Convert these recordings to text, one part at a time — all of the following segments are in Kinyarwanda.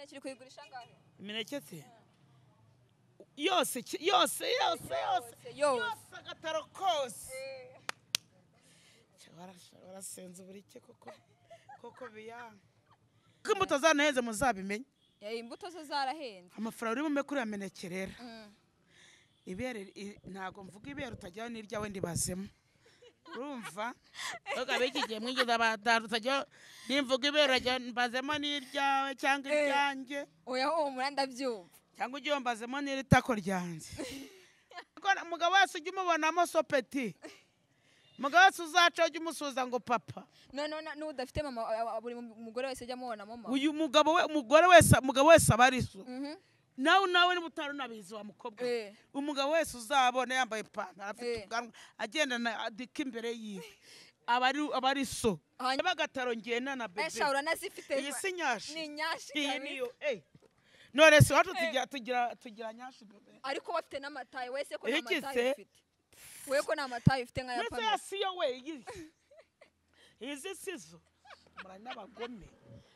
imineke iri kuyigurisha ngahe? Imineke se yose agataro kose. Warasenze burike koko biyanga. Ko imbuto zanahenze muzabimenye. Imbuto zo zarahenze. Amafaranga uri bume kuri ameneke rero. Ibere ntago mvuga ibere utajyaho n'iryawe ndibazemo. Urumva? Oga bigiye mwigeza abadaru utajyaho nimvuga ibere ajya mbazemo n'iryawe cyangwa iryanjye. Oya ho muranda byumva. Cyangwa ugiye mbazemo n'iritako ryanjye. Mugabo wese ujye umubonamo sopeti. Mugabo wese uzaca ujye umusuza ngo papa. No udafite mama buri mugore wese ajya mubona mama. Uyu mugabo wese abariso. Nawe ni butaro nabizi wa mukobwa. Umugabo wese uzabona yambaye ipantaro afite ubwanwa agenda adika imbere yiwe. Abari so. Bagataro ngena na bebe. Esha uranazifite. Iyi si nyashi. Ni nyashi. Iyi niyo none se wacu tugira nyashi bebe. Ariko bafite n'amataye wese ko n'amataye ufite. Wewe ko n'amataye ufite nka yapamye. Nese yasiyo we izi sizo. Murani n'abagome.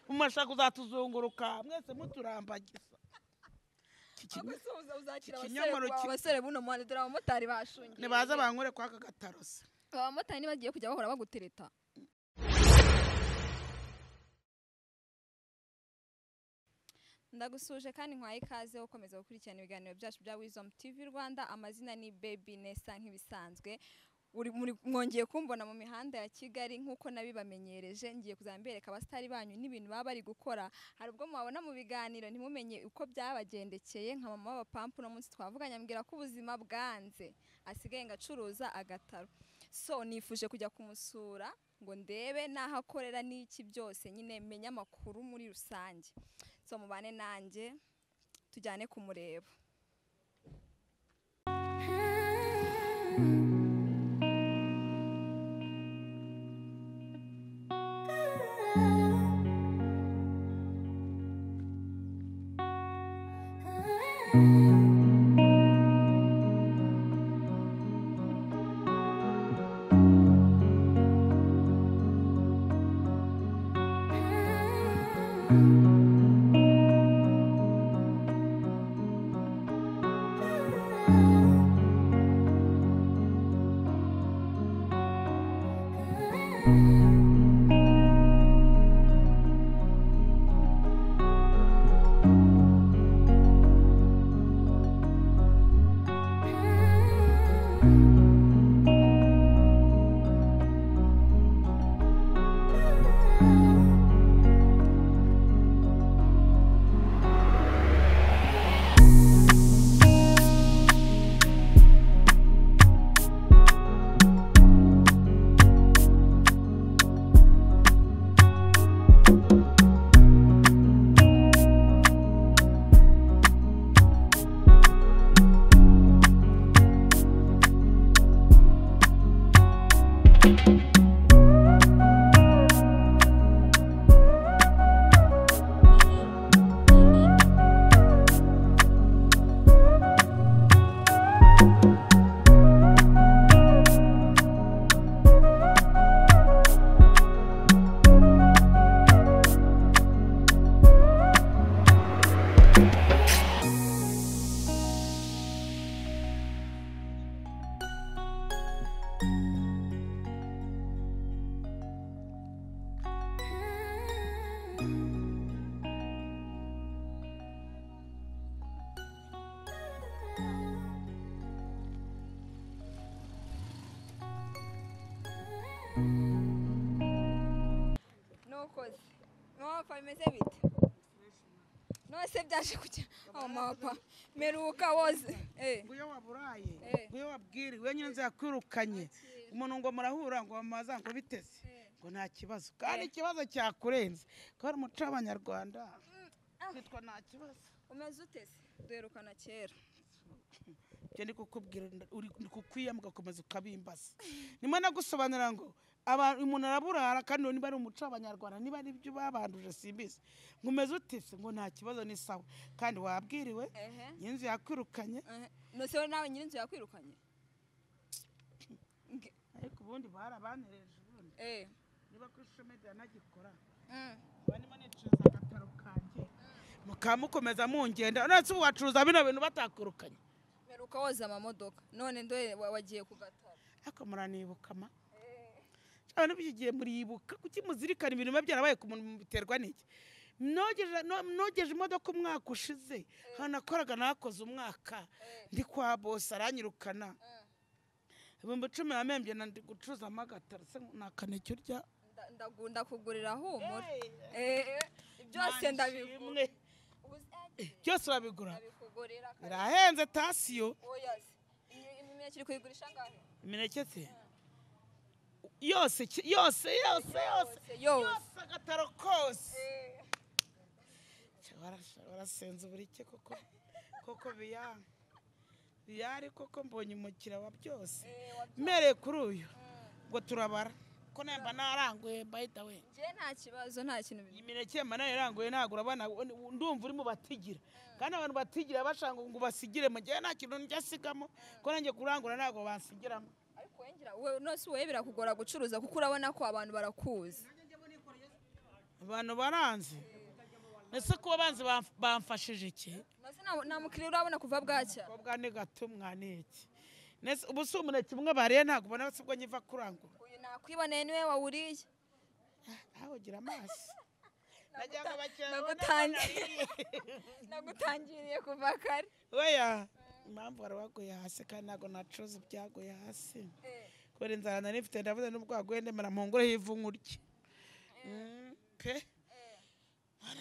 Umashaka uzatuzunguruka mwese muturambagiza. Uzakira abasore buno muhanda dore abamotari bashungiye. Nibaza bankore kwa kagataro se. Abamotari nibagiye kujya bahora bagutereta. Ndagusuje kandi nkwaye ikaze ukomeza gukurikirana ibiganiro byacu bya Wisdom TV Rwanda. Amazina ni Baby Nessa nk'ibisanzwe. Mwongeye kumbona mu mihanda ya Kigali nkuko nabibamenyereje, ngiye kuzambereka abastari banyu n'ibintu baba bari gukora. Hari ubwo mubabona mu biganiro ntimumenye uko byabagendekeye. Nka mama w'abapampu no munsi twavuganye ambwira ko ubuzima bwanze asigaye ngacuruza agataro. So nifuje kujya kumusura ngo ndebe naho akorera n'iki byose nyine menya amakuru muri rusange. So mubane nanjye tujyane kumureba. Bimeze bite? Nose byaje kujya mapa meruka woze nguyo waburaye nguyo wabwiriwe nyine nzakwirukanye umuntu ngo murahura ngo bamaza ngo biteze ngo nta kibazo kandi ikibazo cyakurenze ko ari umuco w'Abanyarwanda kwitwa nta kibazo. Umeze utese duherukana kera cyane kukubwira uri kukwiyambwa komeza ukabimbaza nimwe nagusobanura ngo umuntu araburara kandi niba ari umuco w'Abanyarwanda niba ari byo babanduje simbizi ngumeze utese ngo nta kibazo ni sawa kandi wabwiriwe nyinzu yakwirukanye no se nawe nyinzu yakwirukanye ariko ubundi barabanereje ubundi niba kuri social media nagikora bani manicuza agataro kanje mukamukomeza mungenda none se wacuruza bino bintu batakurukanye meruka woza amamodoka none ndoye wagiye kugatara ariko muranibukama cyane bigiye muribuka kuki muzirikana ibintu byarabaye ku muntu biterwa n'iki nogeje imodoka umwaka ushize hanakoraga nakoze umwaka ndi kwa boss aranyirukana ibihumbi 10 yamembye ndi gucuruza amagatara se nakaneke urya ndagunda kugurira humura byose ndabigura byose urabigura birahenze tasiyo imineke iri kuyigurisha ngahe imineke se yose agataro kose warasenze uburike koko biyari koko mbonye umukira wa byose mereye kuri uyu ngo turabara ko nemba naranguye bayita we nje nta kibazo nta kintu imineke mba naranguye nagura abana ndumva uri mu batigira kandi abantu batigira bashanga ngo basigire mu gihe nta kintu njya sigamo ko nanjye kurangura nago bansigiramo ariko wengira we nose we birakugora gucuruza kuko urabona ko abantu barakuza abantu baranze nese kuba banze bamfashije iki nose nta mukiriya urabona kuva bwacya bwa ni gato mwaniki nese ubuso umuneke umwe bariye ntago ubona se ubwo nyiva kurangura uyu nakwiboneye niwe wawuriye aho gira amaso nagutangiriye kuva kare oya impamvu waraguye hasi kandi ntago nacuruza ibyaguye hasi kubera inzara nari mfite ndavuze n'ubwo waguye ndemera mpungure hivu nkurye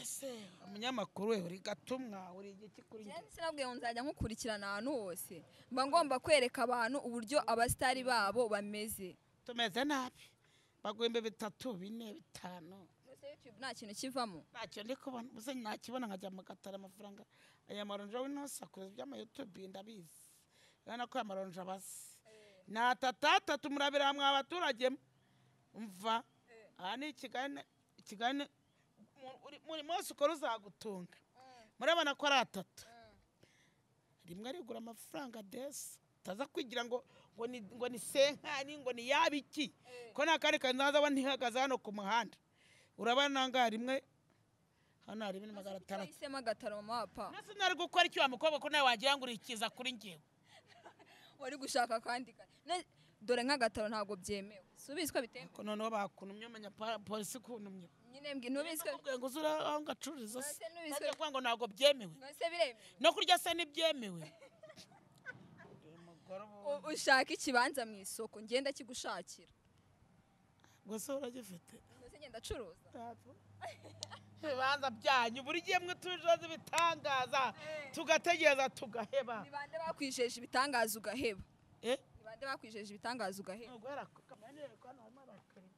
se umunyamakuru we uri gatumwa uri igiki kuri njye sinabwiye ngo nzajya nkukurikirana ahantu hose mba ngomba kwereka abantu uburyo abasitari babo bameze tumeze nabi bagwembe 3 4 5 YouTube nta kintu kivamo ntacyo ndi kubona uze nakibona nkajya mu gatara amafaranga aya maronja w'inosakuza by'ama YouTube ndabizi yana ko amaronja basi na tatatu murabira hamwe abaturage umva ani kigane muri mose ukora uzagutunga murabona ko ari 3 rimwe rigura amafaranga desi taza kwigira ngo ni senkani ngo ni yabiki ko nakari kanzaza ntihagaza hano ku muhanda urabana nga rimwe hano hari 500 isema gataro mapa nase nari gukora icyo amukobwa ko nawe wagira ngo urikiza kuri ngewe wari gushaka kandi dore nk'agataro ntago byemewe subizwa bitemewe ko noneho bakunumye umenya polisi kunumye nyine mbwi nubizwe ngo uzura aho ngacuriza se nubizwe ngo ntago byemewe nose biremewe no kurya se nibyemewe ushaka ikibanza mu isoko ngenda kigushakira gusa uragifite nose ngenda curuza ibibanza byanyu buri gihe mwe tujoze bitangaza tugategereza tugaheba nibande bakwijeje ibitangaza ugaheba nibande bakwijeje ibitangaza ugaheba ntugwera ko kamanere ko hano harimo abakiriya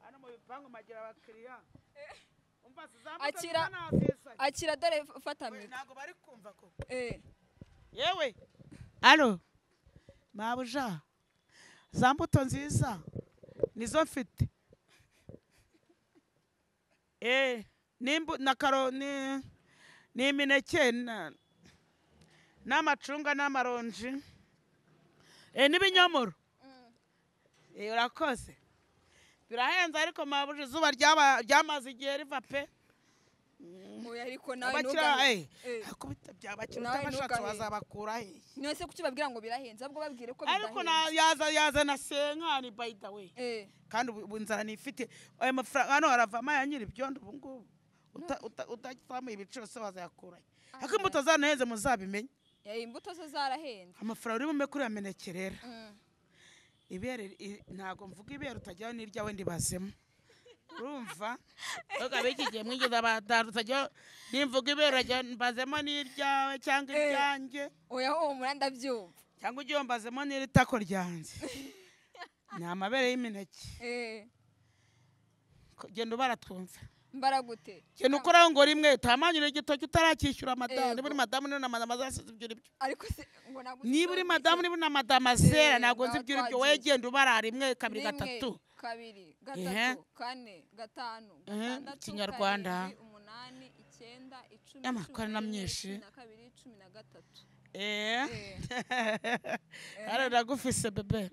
hano mu bipangu magira abakiriya umva akira dore fata mi ntago bari kumva ko yewe alo mabuja za mbuto nziza nizo mfite na karoni n'imineke n'amacunga n'amaronji n'ibinyomoro urakoze birahenze ariko mabuja izuba ryamaze igihe riva pe ariko nawe ntugahe akubita byabakira utabashatse wazabakura he nose kuki babwira ngo birahenze ahubwo babwire ko bidahenze ariko yaza na senkani by the way kandi ubunzara nifite ayo mafaranga hano haravamo ya nyiri ibyondo ubu ngubu utazamuye ibiciro se wazayakurahe ariko imbuto zanahenze muzabimenye imbuto zo zarahenze amafaranga uri bume kuri ameneke rero ibere ntago mvuga ibere utajyaho n'iryawe ndibazemo urumva oga bikigiye mwigeza abatarutajya nimvuga ibere mbazemo n'iryawe cyangwa iryanjye oya ho muranda byumva cyangwa ugiye mbazemo n'iritako ryanjye ni amabere y'imineke genda baratwumva mbaragute genda ukoraho ngo rimwe tamanyire igitoki utarakishyura madamu niba uri madamu niba na madamu azasize ibyo uribyo ariko se ngo naguze niba uri madamu niba na madamu azera ntabwo nzi ibyo uribyo wowe genda ubara rimwe 2 3 2 3 4 5 6 Kinyarwanda 8 9 10 amakara na myinshi 12 ara ndagufise bebe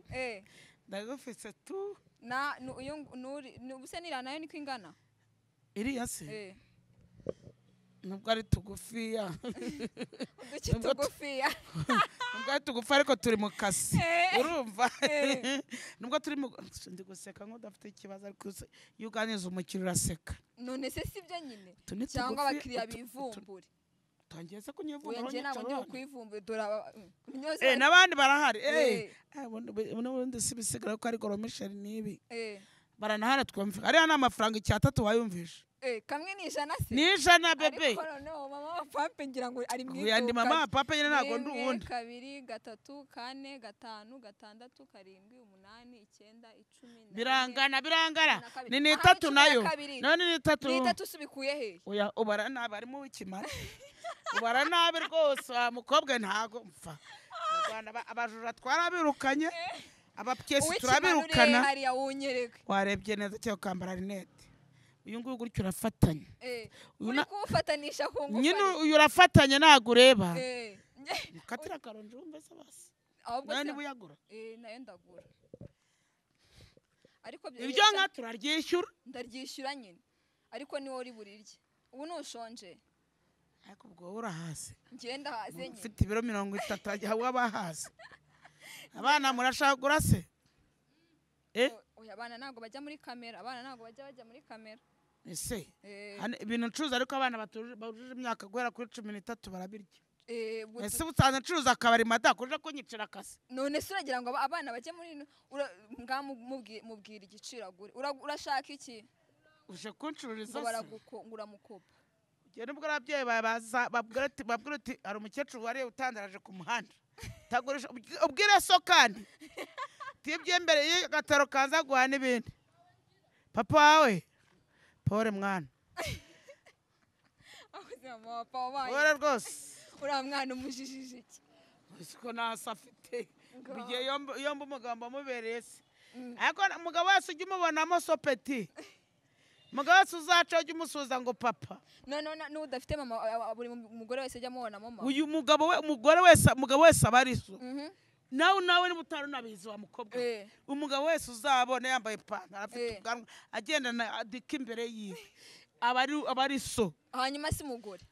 ndagufise tu na uyu nuri ubuse nira nayo niko ingana iriya se nubwo ari tugufiya uduki tugufiya nubwo ari tugufi ariko turi mu kasi urumva nubwo turi mu ndi guseka nk'udafite ikibazo ariko iyo uganiriza umukiriya uraseka none se sibyo nyine cyangwa abakiriya bivumbure tangiye se kunyivumbura oya ntabwo ngiye kwivumbura dora n'abandi barahari ubundi si bisigara ko ari goromisheri n'ibi baranahana twumva ariya ni amafaranga 3 wayumvisha kamwe ni ijana se ni ijana bebe ariko noneho mama wa papa ngira ngo ari mu iduka yandi mama wa papa nyine ntago ndi uwundi 2 3 4 5 6 7 8 9 10 birangana ni 3 nayo none ni 3 ni 3 subikuye he oya ubara nabi arimo wikimara ubara nabi rwose mukobwa ntago mfa mu Rwanda abajura twarabirukanye abapyesi turabirukana hariya wunyereke warebye neza cyo kambara rinete uyu nguyu gutyo urafatanya uri kuwufatanisha ku ngufu nyine uyu urafatanya ntago ureba katira karonje wumve se basi nani buyagura nayo ndagura ariko ibyo nka turaryishyura ndaryishyura nyine ariko ni wowe uri burirye ubu nushonje ariko ubwo urahase ngenda hase nyine ufite ibiro 30 ajya waba hase abana murashagura se oya abana ntago bajya muri kamera ese ibintu ncuruza ariko abana batujuje imyaka guhera kuri 13 barabirya ese usanze ncuruza akabari mata kuje kunyicira akase none se uragira ngo abana bajye muri mubwira igiciro agure urashaka iki uje kuncururiza ngo baragukungura mukopa je nubwo ababyeyi babaza babwira ati ari umukecuru wari utandaraje ku muhanda tagurisha ubwire so kandi tibye mbere y'agataro kaza guhana ibindi papa wawe pore mwana pore rwose uriya mwana umujijije iki siko nasafite bigiye yomba umugambo amubereye se ariko umugabo wese ujya umubonamo sopeti umugabo wese uzaca ujya umusuza ngo papa n'udafite mama buri mugore wese ajya amubonamo mama uyu umugabo wese aba ari so nawe niba utarunabizi wa mukobwa umugabo wese uzabona yambaye ipantaro afite ubwanwa agendana adika imbere yiwe aba ari so hanyuma si umugore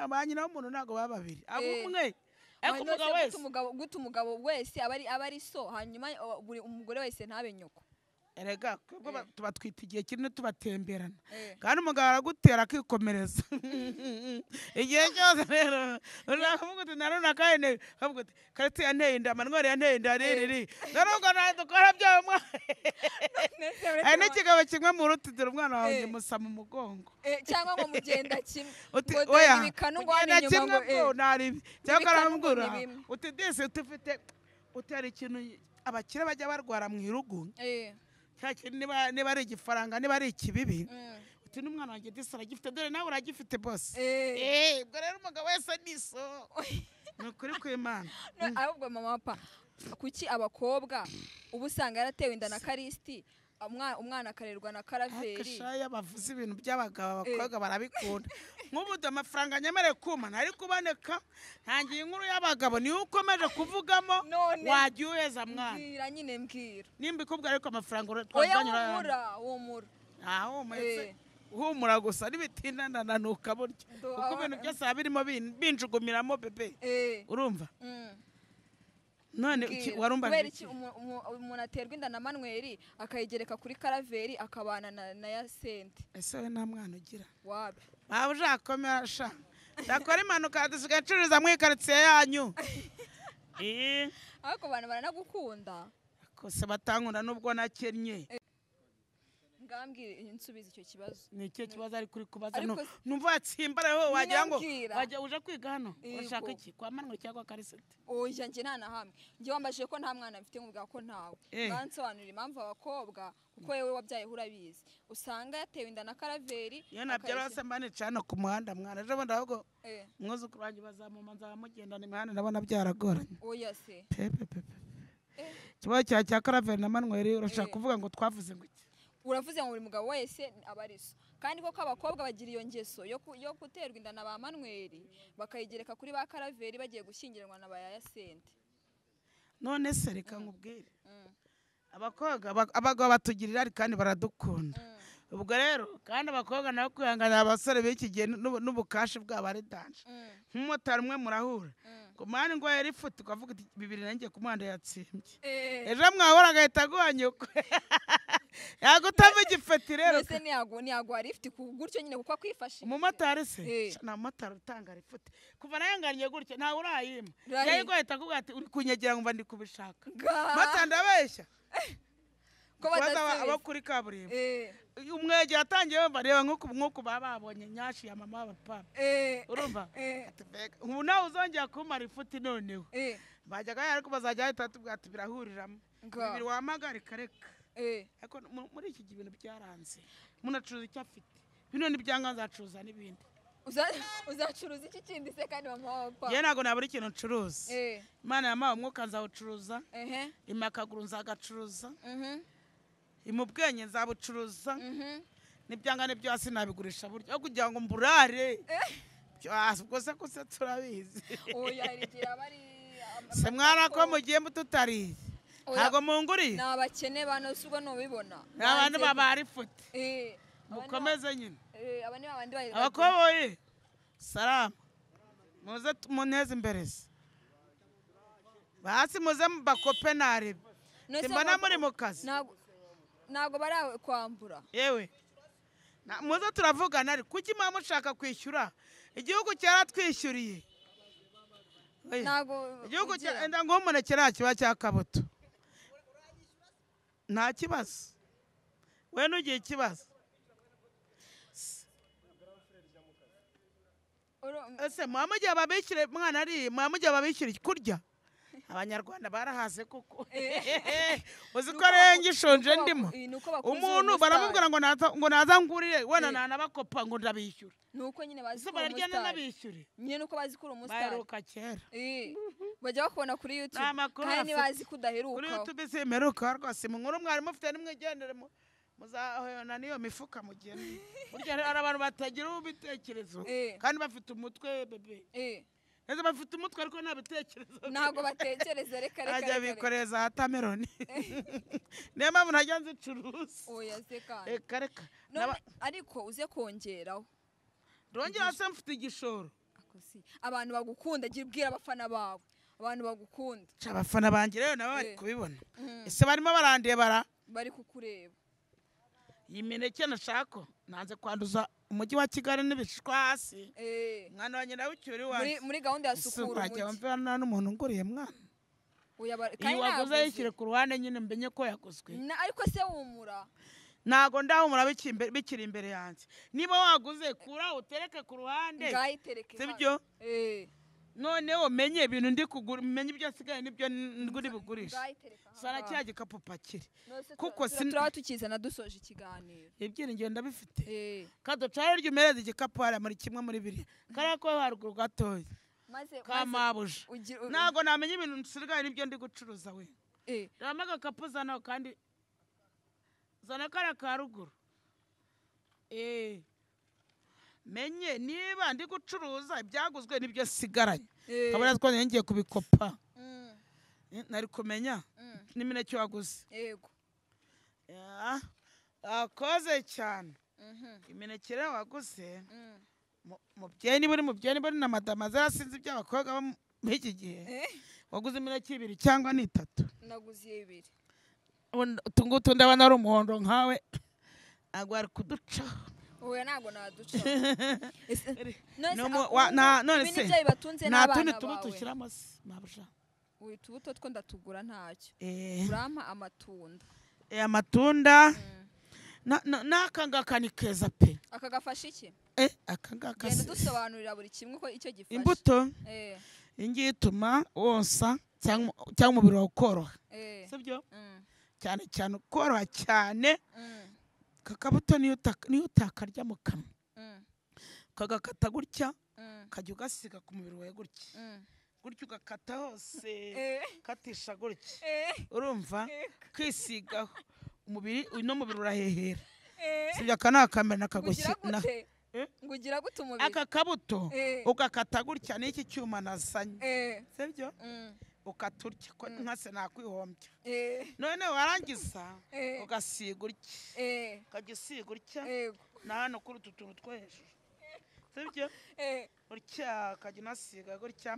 ba nyina w'umuntu ntabwo baba babiri abo umwe ariko umugabo wese guta umugabo wese aba ari so hanyuma buri umugore wese ntabe nyoko erega tuba twita igihe kinini tubatemberana kandi umugabo aragutera akikomereza igihe cyose rero uravuga uti naruna kandi ukavuga uti karetse yanteye inda manwari yanteye inda riri narubwo dukora byamwa hari n'ikigabo kimwe mu rutidiro umwana wanjye musa mu mugongo cyangwa ngo mugenda kimwe oya ibikanu ngo hano inyuma ngo naribi cyangwa aramubwira uti disi tufite utera ikintu abakire bajya barwara mu irugu niba ari igifaranga niba ari ikibibi uti n'umwana wanjye disi aragifite dore nawe uragifite bose ubwo rero umugabo wese ni so ni ukuri kw'Imana ahubwo mama papa kuki abakobwa ubu usanga yaratewe inda na Karisti umwana akarerwa na Karaveri akashaya bavuze ibintu by'abagabo abakobwa barabikunda nk'ubu amafaranga nyemereye kumana ari kuboneka ntangiye inkuru y'abagabo niyo ukomeje kuvugamo wajya uweza mwana mbwira nyine mbwira nimba ikubwa ariko amafaranga twazanyura humura humura gusa n'ibitinda ndananuka burya kuko ibintu byose biba birimo binjugumiramo bebe urumva none warumbaje kubera iki umuntu aterwa inda na Manweri akayigereka kuri Karaveri akabana na Yasente ese we nta mwana ugira wabe waba ujakomera sha ndakora impanuka dusigaye ncururiza mu ikaritsiye yanyu ariko abantu baranagukunda kose batankunda nubwo nakennye ngambwira insubiza icyo kibazo ni cyo kibazo ari kuri kubaza numva yatsimbaraho wagira ngo wajya uje kwiga hano urashaka iki kwa Manweri cyangwa Karisete oya njye nta na hamwe njye wambajije ko nta mwana mfite nkubwira ko ntawe bansobanurira impamvu abakobwa kuko yewe wabyaye urabizi usanga yatewe inda na Karaveri iyo nabyara se mbane cana ku muhanda mwana ejo bundi ahubwo umwuzukuru wanjye bazamuma nzamugendana imihanda ndabona byaragoranye oya se pepe ikibazo cya Karaveri na Manweri urashaka kuvuga ngo twavuze ngo uravuze ngo buri mugabo wese aba ari so kandi koko abakobwa bagira iyo ngeso yo guterwa inda na ba Manweri bakayigereka kuri ba Karaveri bagiye gushyingirwa na ba Yasente none se reka nkubwire abakobwa abagabo batugirira kandi baradukunda ubwo rero kandi abakobwa nabo kwihanganira abasore b'iki gihe n'ubukashi bwabo ari danje nk'umumotari umwe murahura ngo mani ngo yari ifuti ukavuga ati 2 nanjye ku muhanda yatsimbye ejo mwahora agahita aguhanyuka yagutama igifeti rero mbese ntiyaguha lifuti gutyo nyine kuko akwifashisha umumotari se nta mumotari utanga lifuti kuva nayanganiye gutyo ntawe urayima yari guhita akubwira ati uri kunyegera ngo ndi kubishaka mata ndabeshya abo kuri kaburimbo umwege yatangiye yumva reba nk'uku bababonye nyashi ya mama w'abapapa urumva ubu nawe uzongera kumara ifuti noneho bajyaga ariko bazajya bahita batubwira ati birahuriramo bibiri wamagarika reka ariko muri iki gihe ibintu byaranze umuntu acuruza icyo afite bino n'ibyanga nzacuruza n'ibindi uzacuruza iki kindi se kandi mama w'abapapa yewe ntabwo nabura ikintu ncuruza imana yampaye umwuka nzawucuruza imakaguru nzagacuruza imubwenye nzabucuruza n'ibyanga n'ibyo hasi nabigurisha buryo kugira ngo mburare ubwo se ko se turabizi se mwana ko mugiye mututariye ntabwo munguriye ni abakene bano si ubwo nubibona ni abantu babara ifuti mukomeze nyine aba ni babandi bari abakoboye salama muze muneze imbere se basi muze bakope narebe simbona muri mu kazi ntabwo bari kwambura yewe muze turavugana ariko kuki muba mushaka kwishyura igihugu cyaratwishyuriye igihugu cyenda ngo umuneke nta kiba cyakabuto nta kibazo we nugiye ikibazo ese muhamugiye babishyure mwana ari muhamugiye babishyure kurya abanyarwanda barahaze kuko uzi ko renga ishonje ndimo umuntu baramubwira ngo naza ngurire wena nanabakopa ngo ndabishyura nuko nyine bazi ko bararya n'abishyure nyine nuko bazi ko umustar baheruka kera bajya bakubona kuri YouTube kandi bazi ko udaheruka kuri YouTube simeruka rwose mu nkuru mwari mufite nimwigendere muzahona niyo mifuka mugende burya hari abantu batagira ubitekerezo kandi bafite umutwe bebe neza bafite umutwe ariko nta bitekerezo ntago batekereza reka ajya bikoreza hatameroni niyo mpamvu ntajya nzicuruza oya seka reka ariko uze kongeraho rongera se mfite igishoro abantu bagukunda bwira abafana bawe abantu bagukunda abafana banjye rero nabo bari kubibona ese barimo barandiye bari kukureba iyi mineke nashaka nanze kwanduza umujyi wa Kigali n'ibishwa hasi mwana wa nyina w'icyuri wawe muri gahunda ya sukura umujyi wamvana n'umuntu nguriye mwana iyo waguze yishyire ku ruhande nyine mbenye ko yaguzwe ariko se wumura ntago ndahumura bikiri imbere yanjye niba waguze kura utereke ku ruhande sibyo noneho menye ibintu ndi kugura menye ibyo asigaye nibyo nguri bugurisha sara cya gikapu pakire kuko turaba tukizana dusoje ikiganiro ibyiringiro ndabifite kado cyari ryumereza igikapu hari muri kimwe muri biri kare ko haruguru gatoya kamabuje nago namenye ibintu nsigaye nibyo ndi gucuruza we rama gakapu zana kandi zana kara ka ruguru menye niba ndi gucuruza ibyaguzwe nibyo sigaranye kabona ko ngiye kubikopa nari kumenya n'imineke waguze yego akoze cyane imineke rero waguze mubyeyi buri na madama zarasinze iby'abakobwa muri iki gihe waguze imineke 2 cyangwa ni 3 naguze 2 utungutu ndabona ari umuhondo nkawe ntabwo ari kuduca oya ntabwo naduca none se nta tundi tubuto ushyiramo se mabusha utubuto two ndatugura ntacyo urampa amatunda amatunda n'akangaka ni keza pe aka gafashe iki akangaka genda dusobanurira buri kimwe ko icyo gifashe imbuto ingiye ituma wonsa cyangwa umubiri wawe ukoroha sibyo cyane cyane ukoroha cyane kakabuto niyo utakarya mu kanwa kagakata gutya kajya ugasiga ku mubiri wawe gutya ugakata hose katisha gutya urumva kwisigaho umubiri uno mubiri urahehera sibyo aka ni akamera nakagushyira ngugira gute umubiri aka kabuto ugakata gutya n'iki cyuma nazanye sibyo ukaturya ko nka se nakwihombya none warangiza ugasiga urya ukagisiga urya na hano kuri utu tuntu two hejuru sibyo urya ukajya unasiga gutya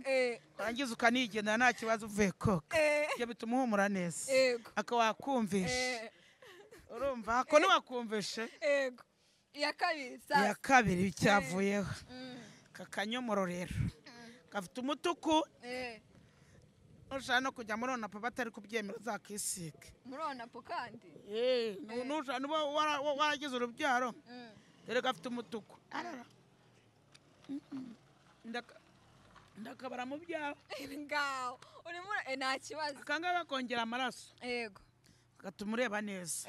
warangiza ukanigendera nta kibazo uvuye koga ibyo bituma uhumura neza akawakumvisha urumva ko niwakumvishe iya kabiri cyavuyeho kakanyomoro rero gafite umutuku nushaka no kujya muri onapo batari kubyemera uzakisiga muri onapo kandi nuba waragize urubyaro rero gafite umutuku ndakabara mu byawe ngaho urimo nta kibazo akangaba kongera amaraso yego gatuma ureba neza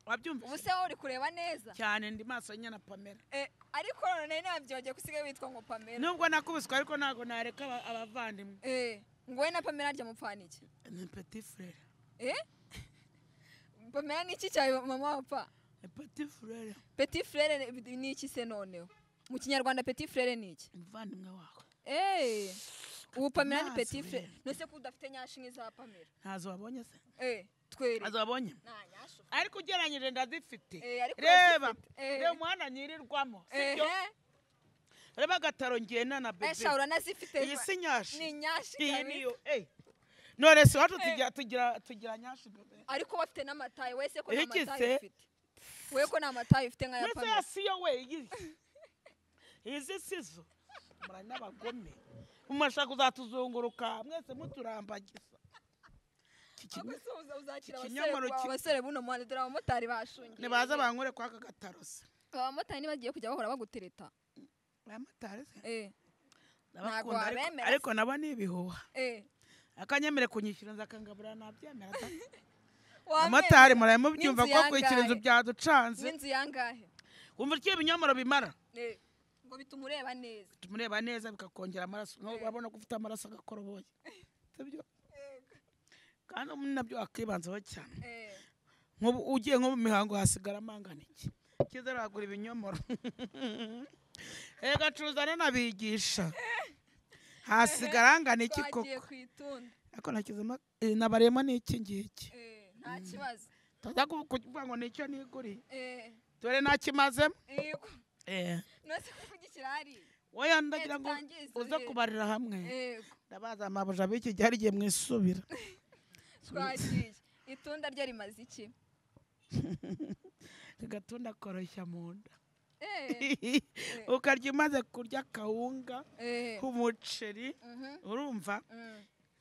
wabyumva ubu se uri kureba neza cyane ndi maso nyana Pamela ariko none nabyogiye kusigaye witwa ngo Pamela nubwo nakubiswe ariko ntago nareka abavandimwe ngo we na Pamela arya mupfana iki ni petit frère Pamela ni iki cyawe mama wapfa petit frère ni iki se noneho mu kinyarwanda petit frère ni iki umuvandimwe wawe ubu Pamela ni petit frère nose ko udafite nyashi nk'iza Pamela ntazo wabonye se twere ntazo wabonye ariko ugeranyije ndazifite reba umwana nyirirwamo sibyo reba agataro ngena na bebe esha uranazifite iyi si nyashi ni nyashi iyi niyo none se wacu tugira nyashi bebe ariko bafite n'amataye wese ko n'amataye ufite we ko n'amataye ufite nka ya Pamela nese siyo we izi sizo murani n'abagome umashaka uzatuzunguruka mwese muturambagiza abasore buno muhanda dore abamotari bashungiye nibaza bankore kwa aka gatarose abamotari nibagiye kujya bahora bagutereta abamotari ntabwo wabemera ariko nabo ni ibihuha akanyemere kunyishyura nzakangabura nabyemera abamotari muraye mubyumva ko kwishyura inzu byaducanze n'inzu yangahe wumva icyo ibinyomoro bimara ngo bituma ureba neza tumureba neza bikakongera amaraso nko babona ko ufite amaraso agakoroboye sibyo kandi nabyo akibanzaho cyane nk'ubu ugiye nko mu mihango hasigara amangana iki kiza ragura ibinyomoro gacuruza nanabigisha hasigara angana iki koko ariko nakizemo nabaremo n'iki ngiki nta kibazo taza kuvuga ngo nicyo niguriye dore nakimazemo nose kugikira hari oya ndagira ngo uze kubarira hamwe ndabaza amabuja biki cyarigiye mwisubira twagiye itunda ryo rimaze iki gatunda koroshya mu nda ukarya umaze kurya kawunga k'umuceri urumva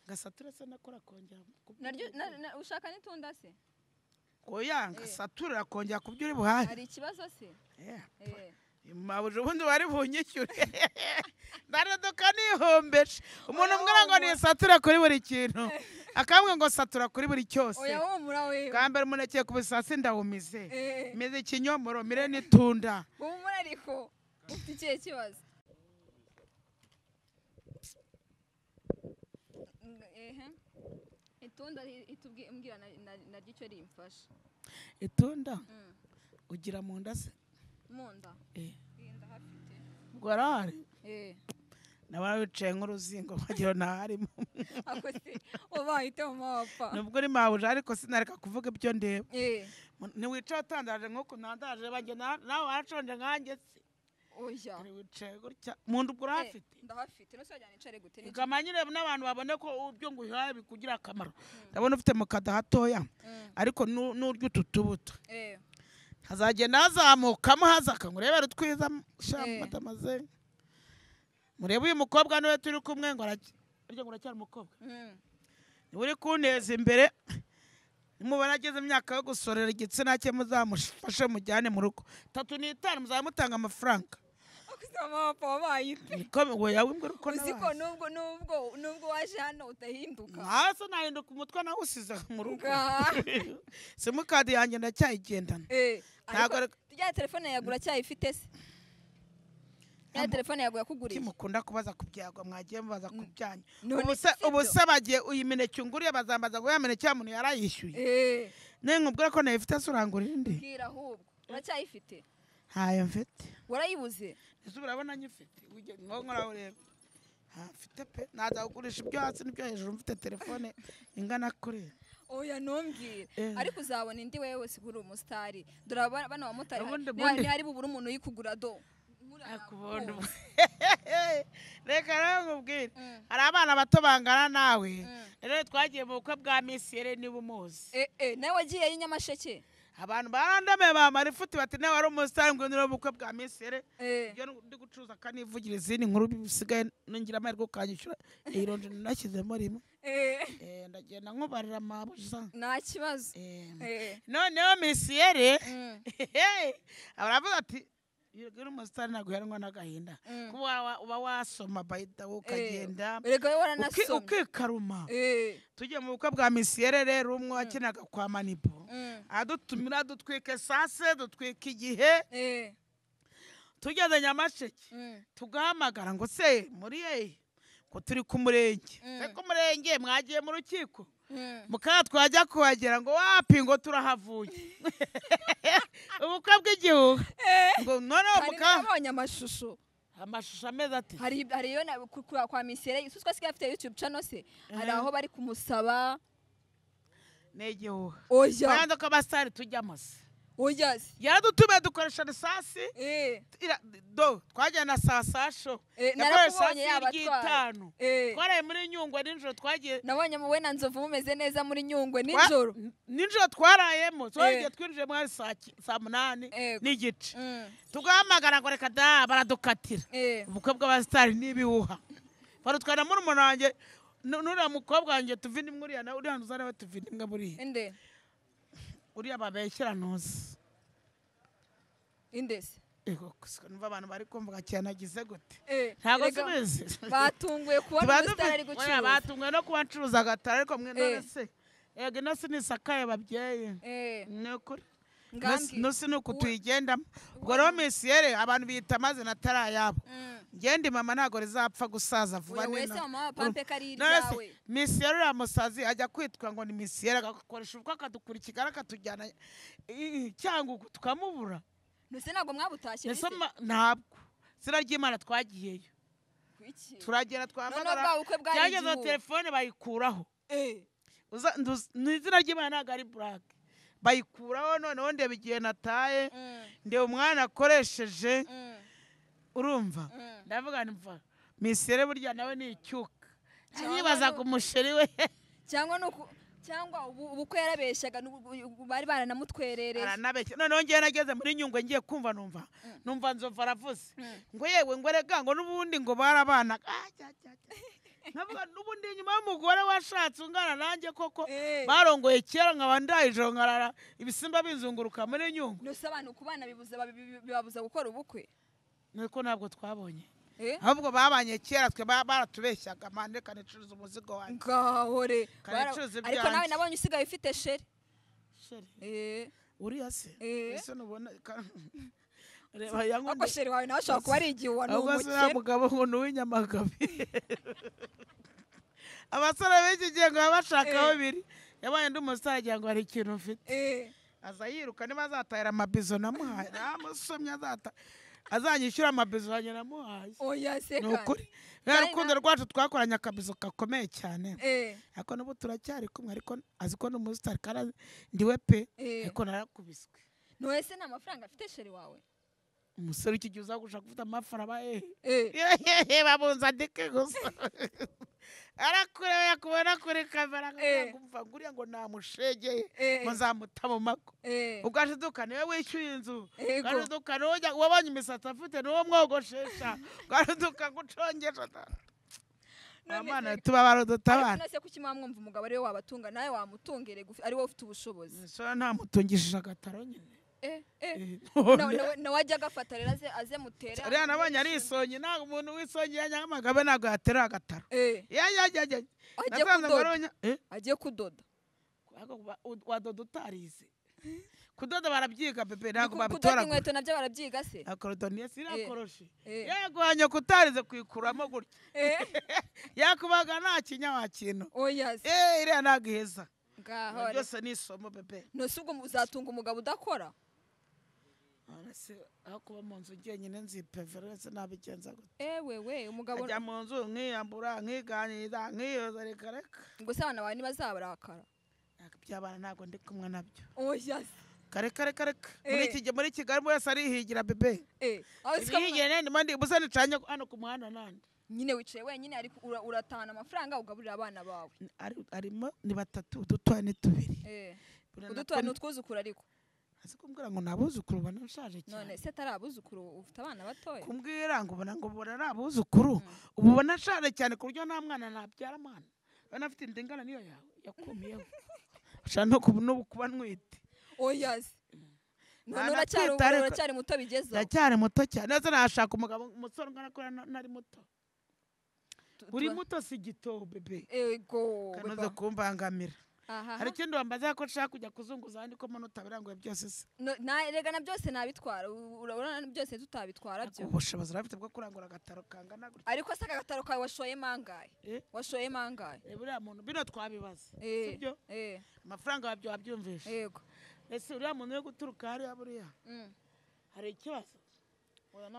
gasatura se nakora kongera ushaka n'itunda se oya gasatura kongera kubyo uri buhahe hari ikibazo se mabuja ubundi wari bunyishyure ndaraduka nihombeje umuntu umwe ngo nisatura kuri buri kintu akamwe ngo satura kuri buri cyose bwa mbere umunekeye ku bisasi ndawumize meze ikinyomoro mire n'itunda humura ariko ufite ikihe kibazo itunda itubwira naryo icyo rimfasha itunda ugira mu nda se mu nda ndahafite ubwo arahari nabara wicaye nk'uruzingo wagira ntaharimo ako se ubahite mu mapfa nubwo uri mabuja ariko sinareka kuvuga ibyo ndeba ntiwicaye utandaje nk'uko ntandaje bajye nawe warashonje nkanjye se oya wicaye gutya mu nda ubwo urahafite ndahafite no sajya nicare gute ikamanyire n'abantu babone ko ibyo nguhaye bikugira akamaro ndabona ufite mu kada hatoya ariko n'urya utu tubuto hazagenda hazamukamo hazaka ngurebera utwiza matamaze murebe uyu mukobwa niwe turi kumwe ngo arya ngo uracyari umukobwa niwe uri kuneza imbere nimubona ageze imyaka yo gusorera igitsina cye muzamufashe mujyane mu rugo 3 n'itanu muzamutanga amafaranga uziko nubwo waje hano utahinduka hasi nahinduka umutwe nawe usize mu rugo simukadi yanjye ndacyayigendana ya telefone yagura cyayifite se ya telefone yaguye kugurira kimukunda kubaza kubyagwa mwagiye mubaza kubyanya ubuse bagiye uyimeneke unguriye bazambaza ngo yameneke umuntu yarayishyuye nkubwira ko nayo ifite surangurira indi bwira ahubwo uracyayifite ntayo mfite warayibuze ese urabona nyifite nko nkora urebe mfite pe naza kugurisha ibyo hasi n'ibyo hejuru mfite telefone ingana kure. Oya ntumbwire ariko uzabona indi wewe wese uri umusitari dore bano bamotari ntihari bubura umuntu uyikugura do akubona reka rero nkubwire hari abana bato bangana nawe rero twagiye mu bukwe bwa misiyere niba umuzi nawe wagiyeyo i Nyamasheke abantu barandamiye bamara ifuti bati nawe wari umusitari ngo nire ubukwe bwa misiyere ibyo ndi gucuruza akanivugira izindi nkuru bisigaye nongira amahirwe ukanyishyura ironje nashyizemo rimwe ndagenda nkubarira amabuza nta kibazo noneho misiyere baravuga ati uri umusitari ntabwo uheranwa n'agahinda kuba uba wasoma bayita ukagenda ukikaruma tujye mu bukwe bwa misiyere rero umwe wakenaga kwa manipo adutumira dutwike sase dutwika igihe tugeze Nyamasheke tugahamagara ngo se muri ko turi ku murenge ku murenge mwagiye mu rukiko mukaba twajya kuhagera ngo wapi ngo turahavuye ubukwe bw'igihugu ngo noneho mukabonye amashusho ameza ati hariyo kwa misiyere suswa sigaye afite YouTube channel se hari aho bari kumusaba n'igihugu oya kandi ko abasitari tujyamo se oya yaradutumiye dukoresha risasi twajyana sasasho narakubonye y'itanu twaraye muri Nyungwe nijoro twagiye nabonye muwe na Nzovu mumeze neza muri Nyungwe nijoro twarayemo twagiye twinjiye muri saa 8 n'igice tugahamagara ngo reka da baradukatira ubukwe bw'abasitari n'ibihuha barutwara muri umuntu wanjye nuriya mukobwa wanjye tuvina imwe uriya nawe uriya nuzana we tuvina imwe buriya inde uriya babeshyira ntuzi indese numva abantu bari kumvuga cyane agize gute ntabwo subizi batunguye kubona umusitari ari gucuruza batunguye no kuba ncuruza agatara ariko mwe none se yego ino sinisakaye babyeyi ni ukuri nusi nuko tuyigendamo ubwo rero misiyere abantu biyita amazina atari ayabo ngende mama ntabwo rizapfa gusaza vuba misiyere uriya musazi ajya kwitwa ngo ni misiyere agakoresha ubwo akadukurikira akatujyana cyangwa tukamubura ndetse ntabwo mwabutashye ntabwo zina ry'Imana twagiyeyo turagera twamagara cyangwa telefone bayikuraho ni izina ry'Imana ntabwo ari burake bayikuraho noneho ndeba igihe nataye ndeba umwana akoresheje urumva ndavuga nimva misiyere burya nawe ni icyuka nibaza ku musheri we cyangwa ubukwe yarabeshyaga bari baranamutwerereye noneho ngiye nageze muri Nyungwe ngiye kumva numva Nzovu aravuze ngo yewe ngo rega ngo n'ubundi ngo barabana navuga n'ubundi nyuma y'umugore washatse ungana nanjye koko barongoye kera nkaba ndayijoro nkarara ibisimba binzunguruka muri Nyungwe ndose abantu kubana bibabuza gukora ubukwe nuko ntabwo twabonye ahubwo babanye kera twe baratubeshyaga mande kanicuruza umuzigo wanjye ngahore ariko nawe nabonye usigaye ufite sheri uriya se ese nubona reba yango sheri wawe nawe ashaka kuba ari igihuwa n'umukene mugabo ngo n'uw'inyamagabe abasore b'iki gihe ngo bashakaho biri yabaye ndi umusore agira ngo hari ikintu mfite aza yiruka niba azatahira amabizo namuhaye namusomye azanyishyura amabizo yanjye namuhaye oya se ni ukuri urukundo rwacu twakoranye akabizo gakomeye cyane ariko n'ubu turacyari kumwe ariko azi ko n'umusitari kandi ndiwe pe ariko narakubiswe nowese nta mafaranga afite sheri wawe umusore iki gihe uzagushaka gufite amafaranga babunza ndike gusa arakureba yakubona kuri kamera nkumva nguriya ngo namushegeye ngo nzamuta mu mako ugashiduka niwe wishyuye inzu ugashiduka wabonye imisatsi afite niwo mwogoshesha ugashiduka gucongesha amana tubabara dutabara nase kuki mwamwumva umugabo ariwe wabatunga nawe wamutungere ari wowe ufite ubushobozi so nta mutungishije agataro nyine nawe ajya agafata rero aze mutere ariya nabonye ari isonye ntabwo umuntu w'isonye yanyamagabe ntabwo yatera agataro agiye kudoda wadoda utarize kudoda barabyiga bebe ntabwo babitora kudoda inkweto nabyo barabyiga se akorodoniye sirakoroshe yaguhanye kutarize kwikuramo gutya yakubaga nta kinya wakintu iriya ntabwo iheza byose ni isomo bebe nose ubwo uzatunga umugabo udakora aho kuba mu nzu njyenyine nzipevera wese nabigenza gute we umugabo ajya mu nzu nkiyambura nkiganira nkiyoza reka gusa abana bawe ntibazabarakara by'abana ntabwo ndi kumwe nabyo oya kare muri Kigali wese arihigira bebe ibihigira ndimo ndi busa nicanye hano ku muhanda nandi nyine wicaye wenyine ariko uratahana amafaranga ugaburira abana bawe arimo ni batatu udutwa ni tubiri udutwa ni utwuzukuru ariko hasi kumbwira ngo nabuzukuru ubona nshaje cyane none se atari abuzukuru ufite abana batoya kumbwira ngo ubona ari abuzukuru ubu ubona nshaje cyane ku buryo nta mwana nabyara mwana bana afite indingana niyo yawe yakumiyeho ushaka no kuba nwite oya none uracyari muto bigezeho ndacyari muto cyane neza nashaka umugabo umusore ungana ko nari muto uri muto si gito bebe ego kanoze kumbangamira hari ikindi wambaza ko nshaka kujya kuzunguza ahandi ko mbona utabiranguye byose se rega na byose nabitwara urabona byose tutabitwara byo ubushobozi urafite bwo kurangura agataro kangana gutya ariko se agataro kawe washoyemo angahe buriya muntu bino twabibaza sibyo amafaranga wabyo wabyumvisha yego ese uriya muntu yo guturuka hariya buriya hari ikibazo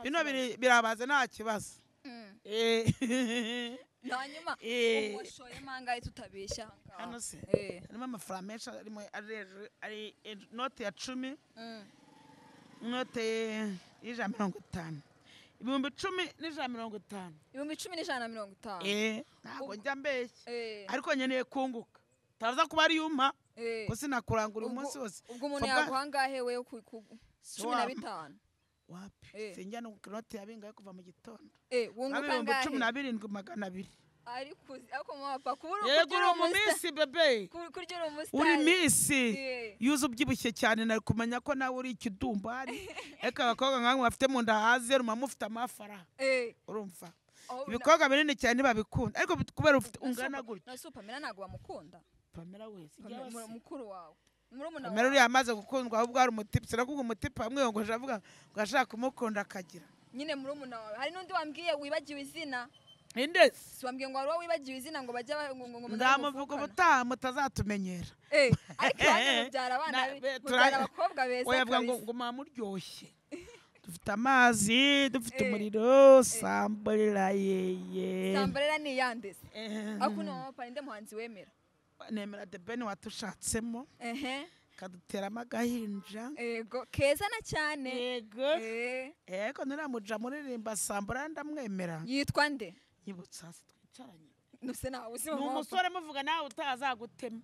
bino birabaze nta kibazo hanyuma washoyemo angahe tutabeshya hano se harimo amafaranga menshi ari inote ya 10 inote y'50 ibihumbi 10 n'50 ibihumbi 10 n'50 ntabwo njya mbeshya ariko nkeneye kunguka utaza kuba ari yuma ko sinakurangura umunsi wose ubwo umuntu yaguha angahe we 15 wapi sinjya no inote yabingaye kuva mu gitondo wunguka angahe 17,200 ariko mama kurya umumisi bebe uri misi yuzu ubyibushye cyane nari kumenya ko nawe uri ikidumbari eka abakobwa nkamwe bafite mu nda haze ruma mufite amafara urumva ibikobwa binini cyane babikunda ariko kubera ufite ungana gutya na Pamela ntago bamukunda Pamela wese mukuru wawe Pamela uri yamaze gukundwa ahubwo hari umutipe sinakuvuga umutipe hamwe ngo avuga ngo ashaka kumukunda akagira nyine murumuna wawe hari n'undi wambwiye wibagiwe izina inde wambwiye ngo wari wibagiwe izina ngo bajya ngo ndamuvuga ubutaha mutazatumenyera ariko mubyara abana mubyara abakobwa beza oyavuga ngo mamuryoshye dufite amazi dufite umuriro sambarira sambarira ni yandese akuno mama Pande muhanzi wemera nemera The Ben watushatsemo kaduteramo agahinja ego keza na cyane ego niramuja muririmba sambara ndamwemera yitwa nde yibutsa hasi twicaranye nuse nawe uzi ni umusore muvuga nawe utazagutema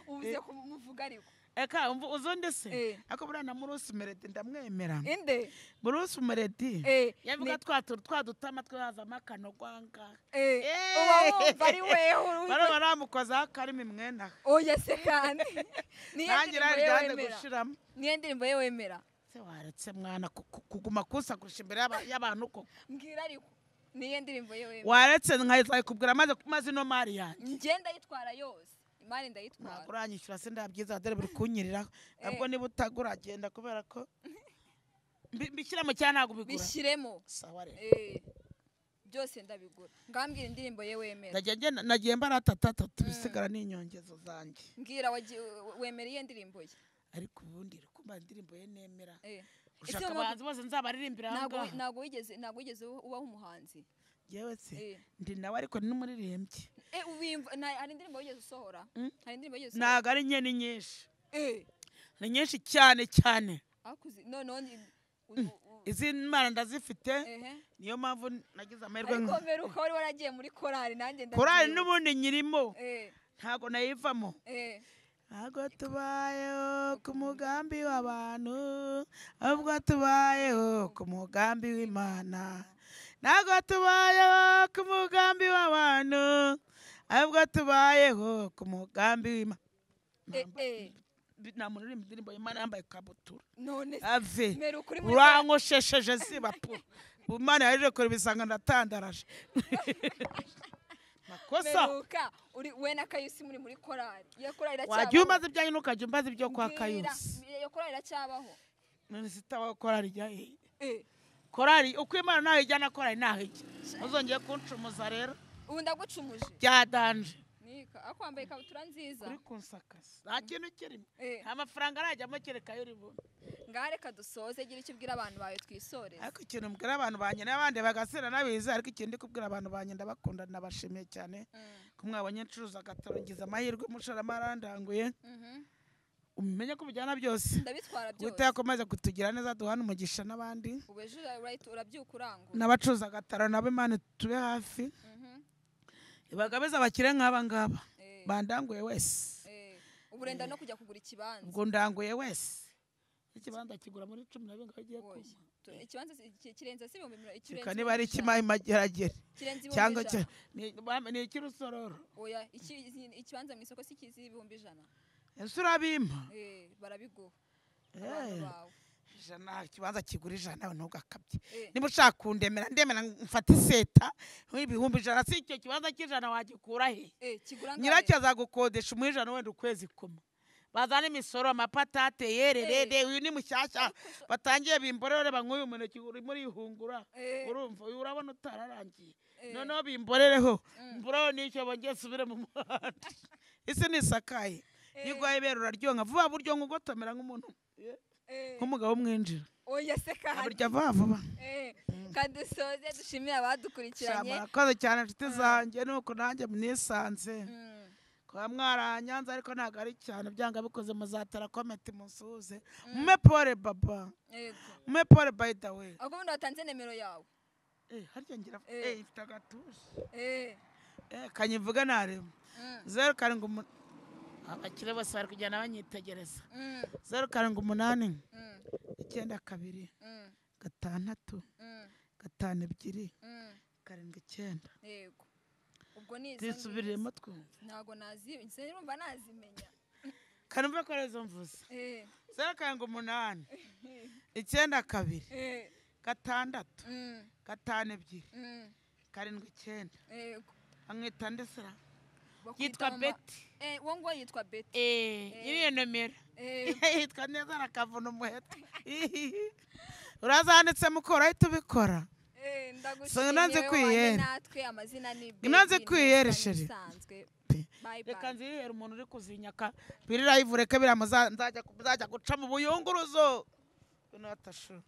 ubuze kumuvuga ariko eka uzonde se ako burana Bruce Melody ndamwemera inde Bruce Melody yavuga twadutama twazama kanogwanga uba ari wewe baramukoza akarimi mwenda oya se kandi nangira ryande gushiramo niye ndirimbo ye wemera se waretse mwana kuguma kusa kurusha imbere y'abantu ko mbwira ariko niye ndirimbo ye wemera waretse nkayiza kubwira maze no mari yanjye ngenda yitwara yose imari ndayitwara uranyishyura se ndabyiza dore buri kunyirira nabwo niba utagura agenda kubera ko mbishyiramo cyane ntabwo bigura bishyiremo sawa rero byose ndabigura ngambwira indirimbo ye wemera nagiye mbaratatatu bisigara n'inyongezo zanjye mbwira wemera iyo ndirimbo ye ariko ubundi kumva indirimbo ye nemera ushaka abahanzi bose nzabaririmbira ahangaha ntabwo wigeze ubaho umuhanzi yewe se ndi nawe ariko ni n'umuririmbyi hari indirimbo wigeze usohora ntabwo ari nke ni nyinshi ni nyinshi cyane cyane izi mana ndazifite niyo mpamvu nagize amahirwe ariko mbere uko wari waragiye muri korali nanjye korali n'ubundi nyirimo ntabwo nayivamo ntabwo tubayeho ku mugambi w'abantu ahubwo tubayeho ku mugambi w'Imana ntabwo tubayeho ku mugambi w'abantu ahubwo tubayeho ku mugambi w'Imana nta muntu uri mu ndirimbo y'Imana yambaye ikabutura ave urankoshesheje zibapu Imana yaje kora ibisanga ndatandaraje makosa we na Kayusi muri korali iyo korali iracyabaho wajya umbaza ibyanyu n'ukajya umbaza ibyo kwa Kayusi iyo korali iracyabaho none sitabaho korali ijya korali uko Imana nawe ijyana korali naho ijya uzongeye kuncumuza rero ubu ndagucumuje byadanje Monica ako wambaye ikabutura nziza uri kunsakaza nta kintu kirimo nta mafaranga arajyamo kereka yo ribona ngaha reka dusoze gira icyo ubwira abantu bawe twisoreze ariko ikintu mbwira abantu banjye n'abandi bagasira nabizi ariko ikintu ndi kubwira abantu banjye ndabakunda nabashimiye cyane ko mwabonye ncuruza agatarongiza amahirwe umushoramari arandanguye umenye ko bijyana byose ndabitwara byose utakomeza kutugira neza duhana umugisha n'abandi ubeje urabyuka urangura n'abacuruza agataro nabo Imana tube hafi ibagabiza abakire nk'aba ngaba bandanguye wese uburenda no kujya kugura ikibanza ubwo ndanguye wese ikibanza kigura muri 10 na bingahe giye ko ikibanza kirenze se 1000 ikirenze niba ari kimageragere cyangwa ni ikirusororo oya ikibanza mu isoko si kizi 100,000 ese urabimpa barabiguha abantu bawe ijana kibanza kigura ijana ntugakabye niba ushaka kundemera ndemera mfata iseta ibihumbi ijana si icyo kibanza cy'ijana wagikura he nyiracyo azagukodesha umwijana wenda ukwezi kumwe bazana imisoro amapatate yererede uyu ni mushyashya batangiye bimborere bankuye umuneke uri muri ihungura urumva uyu urabona utararangiye noneho bimborereho mburaho n'icyo bongeye subire mu muhanda isi nisakaye nigwaye bero uraryoha vuba buryo ngugotomera nk'umuntu nk'umugabo mwinjira oya se kandi aburya vuba kadusoze dushimira abadukurikiranye murakoze cyane inshuti zanjye nuko nanjye mnisanze kwa mwaranyanza ariko ntago ari cyane byanga bikoze muzatara comment musuze mume pole baba mume pole by the way ahubwo ubundi watanze nimero yawe harya ngira ifite agatuje kanyivuga naremo 07 abakire bose bari kujyana banyitegereza 07 9 2 6 5 yego ubwo ni tisubiremo twumva ntago nazi nserumva nazimenya kanumva ko rezo mvuze 07 9 2 6 5 yego amwita ndesera yitwa Betty wongo yitwa Betty iriye nomero yitwa neza nakavuna umuheto urazanditse mukora ahita ubikora ndagushimiye kwiyera natwe amazina ni Betty nanze kwiyereshere bye reka nzihera umuntu uri kuzinyaka biri live reka biramuza nzajya guca mu buyunguruzo natashu